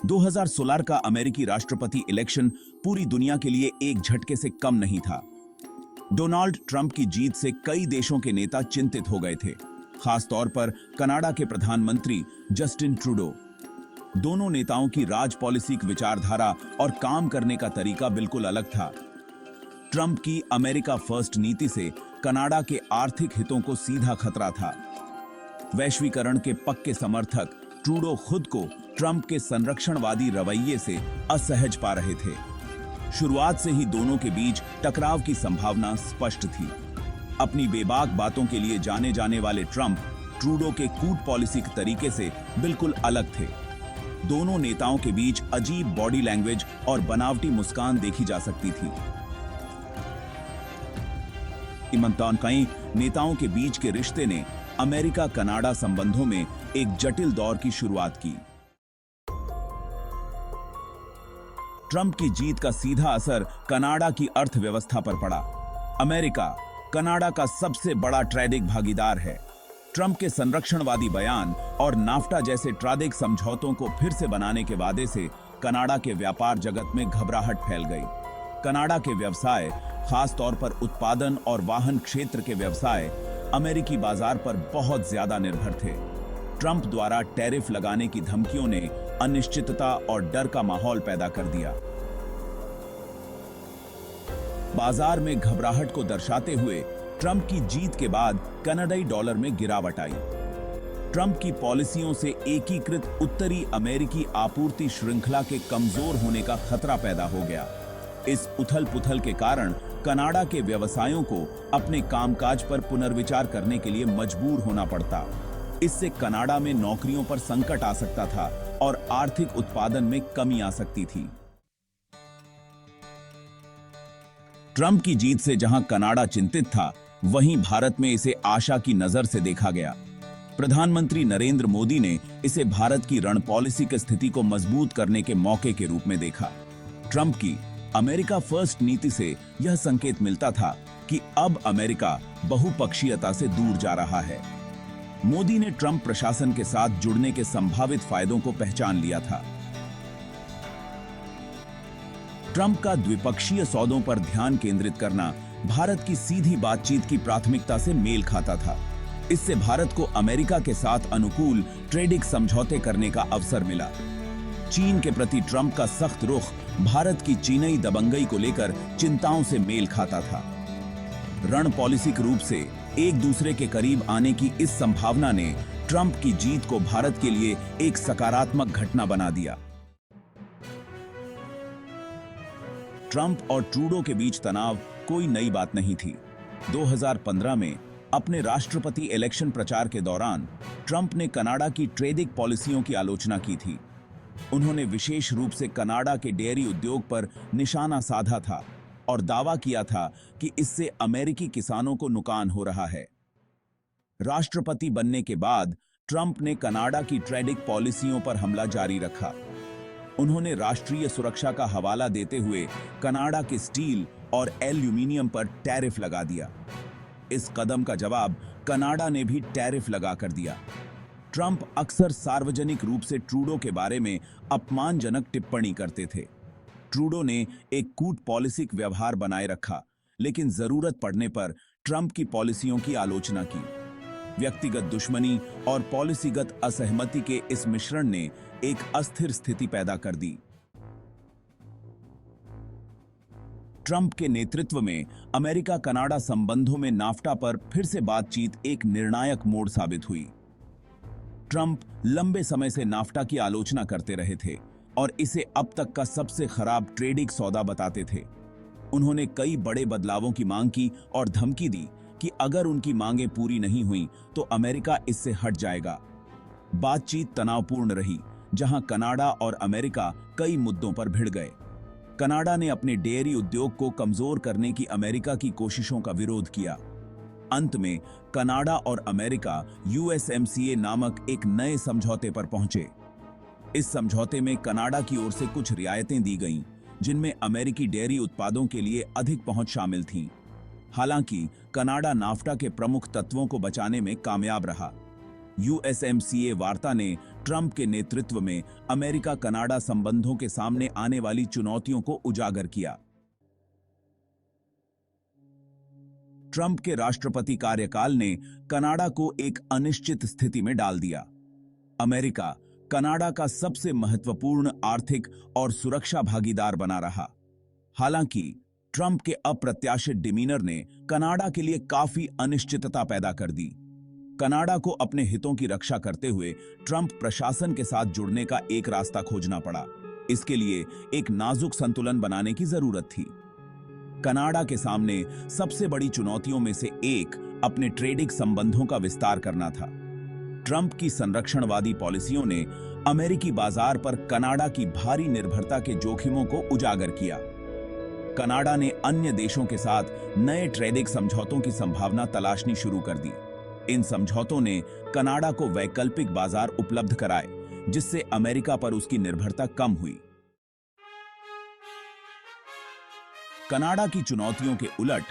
2016 का अमेरिकी राष्ट्रपति इलेक्शन पूरी दुनिया के लिए एक झटके से कम नहीं था। डोनाल्ड ट्रंप की जीत से कई देशों के नेता चिंतित हो गए थे, खास तौर पर कनाडा के प्रधानमंत्री जस्टिन ट्रूडो। दोनों नेताओं की राज पॉलिसी की विचारधारा और काम करने का तरीका बिल्कुल अलग था। ट्रंप की अमेरिका फर्स्ट नीति से कनाडा के आर्थिक हितों को सीधा खतरा था। वैश्वीकरण के पक्के समर्थक ट्रूडो खुद को ट्रंप के संरक्षणवादी रवैये से असहज पा रहे थे। शुरुआत से ही दोनों के बीच टकराव की संभावना स्पष्ट थी। अपनी बेबाक बातों के लिए जाने जाने वाले ट्रंप ट्रूडो के कूट पॉलिसी के तरीके से बिल्कुल अलग थे। दोनों नेताओं के बीच अजीब बॉडी लैंग्वेज और बनावटी मुस्कान देखी जा सकती थी। कई नेताओं के बीच के रिश्ते ने अमेरिका कनाडा संबंधों में एक जटिल दौर की शुरुआत की। ट्रंप की जीत का सीधा असर कनाडा की अर्थव्यवस्था पर पड़ा। अमेरिका कनाडा का सबसे बड़ा ट्रेडिंग भागीदार है। ट्रंप के संरक्षणवादी बयान और नाफ्टा जैसे ट्रेडिंग समझौतों को फिर से बनाने के वादे से कनाडा के व्यापार जगत में घबराहट फैल गई। कनाडा के व्यवसाय, खास तौर पर उत्पादन और वाहन क्षेत्र के व्यवसाय, अमेरिकी बाजार पर बहुत ज्यादा निर्भर थे। ट्रंप द्वारा टैरिफ लगाने की धमकियों ने अनिश्चितता और डर का माहौल पैदा कर दिया। बाजार में घबराहट को दर्शाते हुए ट्रंप की जीत के बाद कनाडाई डॉलर में गिरावट आई। ट्रंप की पॉलिसियों से एकीकृत उत्तरी अमेरिकी आपूर्ति श्रृंखला के कमजोर होने का खतरा पैदा हो गया। इस उथल-पुथल के कारण कनाडा के व्यवसायों को अपने कामकाज पर पुनर्विचार करने के लिए मजबूर होना पड़ता। इससे कनाडा में नौकरियों पर संकट आ सकता था और आर्थिक उत्पादन में कमी आ सकती थी। ट्रंप की जीत से जहां कनाडा चिंतित था, वहीं भारत में इसे आशा की नजर से देखा गया। प्रधानमंत्री नरेंद्र मोदी ने इसे भारत की रण पॉलिसी की स्थिति को मजबूत करने के मौके के रूप में देखा। ट्रंप की अमेरिका फर्स्ट नीति से यह संकेत मिलता था कि अब अमेरिका बहुपक्षीयता से दूर जा रहा है। मोदी ने ट्रंप प्रशासन के साथ जुड़ने के संभावित फायदों को पहचान लिया था। ट्रंप का द्विपक्षीय सौदों पर ध्यान केंद्रित करना भारत की सीधी बातचीत की प्राथमिकता से मेल खाता था। इससे भारत को अमेरिका के साथ अनुकूल ट्रेडिंग समझौते करने का अवसर मिला। चीन के प्रति ट्रंप का सख्त रुख भारत की चीनई दबंगई को लेकर चिंताओं से मेल खाता था। रण पॉलिसिक रूप से एक दूसरे के करीब आने की इस संभावना ने ट्रंप की जीत को भारत के लिए एक सकारात्मक घटना बना दिया। ट्रंप और ट्रूडो के बीच तनाव कोई नई बात नहीं थी। 2015 में अपने राष्ट्रपति इलेक्शन प्रचार के दौरान ट्रंप ने कनाडा की ट्रेडिंग पॉलिसियों की आलोचना की थी। उन्होंने विशेष रूप से कनाडा के डेयरी उद्योग पर निशाना साधा था और दावा किया था कि इससे अमेरिकी किसानों को नुकसान हो रहा है। राष्ट्रपति बनने के बाद ट्रंप ने कनाडा की ट्रेडिंग पॉलिसियों पर हमला जारी रखा। उन्होंने राष्ट्रीय सुरक्षा का हवाला देते हुए कनाडा के स्टील और एल्यूमीनियम पर टैरिफ लगा दिया। इस कदम का जवाब कनाडा ने भी टैरिफ लगा कर दिया। ट्रंप अक्सर सार्वजनिक रूप से ट्रूडो के बारे में अपमानजनक टिप्पणी करते थे। ट्रूडो ने एक कूट पॉलिसिक व्यवहार बनाए रखा, लेकिन जरूरत पड़ने पर ट्रंप की पॉलिसियों की आलोचना की। व्यक्तिगत दुश्मनी और पॉलिसीगत असहमति के इस मिश्रण ने एक अस्थिर स्थिति पैदा कर दी। ट्रंप के नेतृत्व में अमेरिका कनाडा संबंधों में नाफ्टा पर फिर से बातचीत एक निर्णायक मोड़ साबित हुई। ट्रंप लंबे समय से नाफ्टा की आलोचना करते रहे थे और इसे अब तक का सबसे खराब ट्रेडिंग सौदा बताते थे। उन्होंने कई बड़े बदलावों की मांग की और धमकी दी कि अगर उनकी मांगें पूरी नहीं हुई तो अमेरिका इससे हट जाएगा। बातचीत तनावपूर्ण रही, जहां कनाडा और अमेरिका कई मुद्दों पर भिड़ गए। कनाडा ने अपने डेयरी उद्योग को कमजोर करने की अमेरिका की कोशिशों का विरोध किया। अंत में कनाडा और अमेरिका USMCA नामक एक नए समझौते पर पहुंचे। इस समझौते में कनाडा की ओर से कुछ रियायतें दी गईं, जिनमें अमेरिकी डेयरी उत्पादों के लिए अधिक पहुंच शामिल थी। हालांकि कनाडा नाफ्टा के प्रमुख तत्वों को बचाने में कामयाब रहा। USMCA वार्ता ने ट्रंप के नेतृत्व में अमेरिका कनाडा संबंधों के सामने आने वाली चुनौतियों को उजागर किया। ट्रंप के राष्ट्रपति कार्यकाल ने कनाडा को एक अनिश्चित स्थिति में डाल दिया। अमेरिका कनाडा का सबसे महत्वपूर्ण आर्थिक और सुरक्षा भागीदार बना रहा। हालांकि ट्रंप के अप्रत्याशित डिमीनर ने कनाडा के लिए काफी अनिश्चितता पैदा कर दी। कनाडा को अपने हितों की रक्षा करते हुए ट्रंप प्रशासन के साथ जुड़ने का एक रास्ता खोजना पड़ा। इसके लिए एक नाजुक संतुलन बनाने की जरूरत थी। कनाडा के सामने सबसे बड़ी चुनौतियों में से एक अपने ट्रेडिंग संबंधों का विस्तार करना था। ट्रंप की संरक्षणवादी पॉलिसियों ने अमेरिकी बाजार पर कनाडा की भारी निर्भरता के जोखिमों को उजागर किया। कनाडा ने अन्य देशों के साथ नए ट्रेडिंग समझौतों की संभावना तलाशनी शुरू कर दी। इन समझौतों ने कनाडा को वैकल्पिक बाजार उपलब्ध कराए, जिससे अमेरिका पर उसकी निर्भरता कम हुई। कनाडा की चुनौतियों के उलट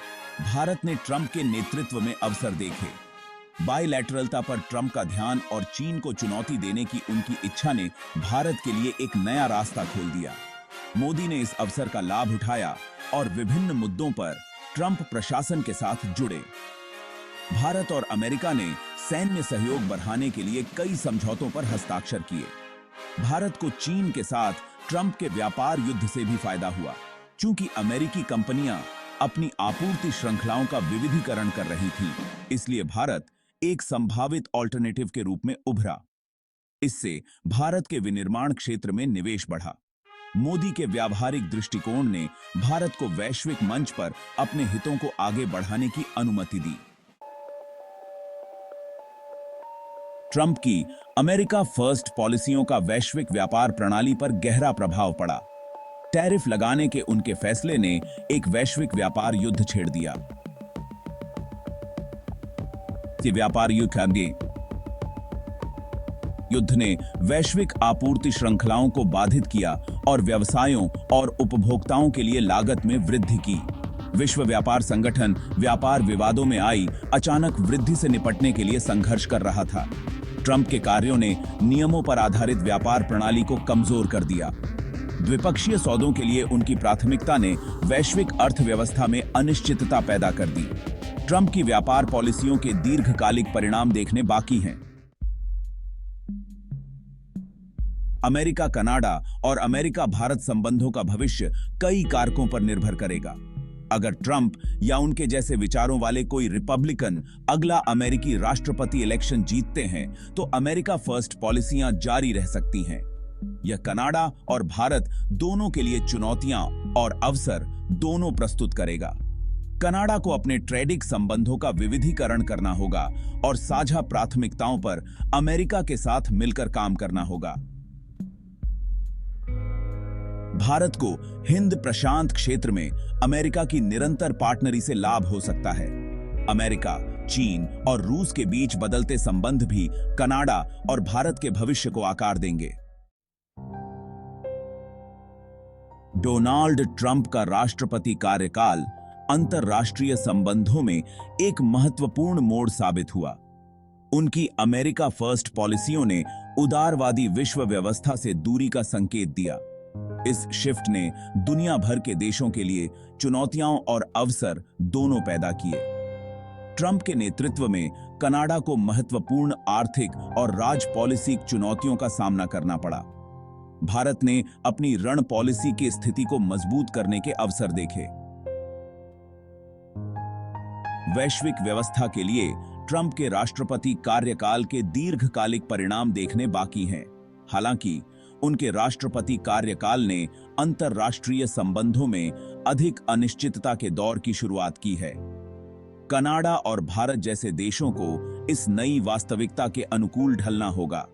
भारत ने ट्रंप के नेतृत्व में अवसर देखे। बायलैटरलता पर ट्रंप का ध्यान और चीन को चुनौती देने की उनकी इच्छा ने भारत के लिए एक नया रास्ता खोल दिया। मोदी ने इस अवसर का लाभ उठाया और विभिन्न मुद्दों पर ट्रंप प्रशासन के साथ जुड़े। भारत और अमेरिका ने सैन्य सहयोग बढ़ाने के लिए कई समझौतों पर हस्ताक्षर किए। भारत को चीन के साथ ट्रंप के व्यापार युद्ध से भी फायदा हुआ, चूंकि अमेरिकी कंपनियां अपनी आपूर्ति श्रृंखलाओं का विविधीकरण कर रही थीं, इसलिए भारत एक संभावित ऑल्टरनेटिव के रूप में उभरा। इससे भारत के विनिर्माण क्षेत्र में निवेश बढ़ा। मोदी के व्यावहारिक दृष्टिकोण ने भारत को वैश्विक मंच पर अपने हितों को आगे बढ़ाने की अनुमति दी। ट्रंप की अमेरिका फर्स्ट पॉलिसियों का वैश्विक व्यापार प्रणाली पर गहरा प्रभाव पड़ा। टैरिफ लगाने के उनके फैसले ने एक वैश्विक व्यापार युद्ध छेड़ दिया। व्यापार युद्ध ने वैश्विक आपूर्ति श्रृंखलाओं को बाधित किया और व्यवसायों और उपभोक्ताओं के लिए लागत में वृद्धि की। विश्व व्यापार संगठन व्यापार विवादों में आई अचानक वृद्धि से निपटने के लिए संघर्ष कर रहा था। ट्रंप के कार्यों ने नियमों पर आधारित व्यापार प्रणाली को कमजोर कर दिया। द्विपक्षीय सौदों के लिए उनकी प्राथमिकता ने वैश्विक अर्थव्यवस्था में अनिश्चितता पैदा कर दी। ट्रंप की व्यापार पॉलिसियों के दीर्घकालिक परिणाम देखने बाकी हैं। अमेरिका कनाडा और अमेरिका भारत संबंधों का भविष्य कई कारकों पर निर्भर करेगा। अगर ट्रंप या उनके जैसे विचारों वाले कोई रिपब्लिकन अगला अमेरिकी राष्ट्रपति इलेक्शन जीतते हैं, तो अमेरिका फर्स्ट पॉलिसियां जारी रह सकती हैं। यह कनाडा और भारत दोनों के लिए चुनौतियां और अवसर दोनों प्रस्तुत करेगा। कनाडा को अपने ट्रेडिंग संबंधों का विविधीकरण करना होगा और साझा प्राथमिकताओं पर अमेरिका के साथ मिलकर काम करना होगा। भारत को हिंद प्रशांत क्षेत्र में अमेरिका की निरंतर पार्टनरी से लाभ हो सकता है। अमेरिका, चीन और रूस के बीच बदलते संबंध भी कनाडा और भारत के भविष्य को आकार देंगे। डोनाल्ड ट्रंप का राष्ट्रपति कार्यकाल अंतर्राष्ट्रीय संबंधों में एक महत्वपूर्ण मोड़ साबित हुआ। उनकी अमेरिका फर्स्ट पॉलिसियों ने उदारवादी विश्व व्यवस्था से दूरी का संकेत दिया। इस शिफ्ट ने दुनिया भर के देशों के लिए चुनौतियां और अवसर दोनों पैदा किए। ट्रंप के नेतृत्व में कनाडा को महत्वपूर्ण आर्थिक और राजपॉलिसी चुनौतियों का सामना करना पड़ा। भारत ने अपनी रण पॉलिसी की स्थिति को मजबूत करने के अवसर देखे। वैश्विक व्यवस्था के लिए ट्रंप के राष्ट्रपति कार्यकाल के दीर्घकालिक परिणाम देखने बाकी हैं। हालांकि उनके राष्ट्रपति कार्यकाल ने अंतर्राष्ट्रीय संबंधों में अधिक अनिश्चितता के दौर की शुरुआत की है। कनाडा और भारत जैसे देशों को इस नई वास्तविकता के अनुकूल ढलना होगा।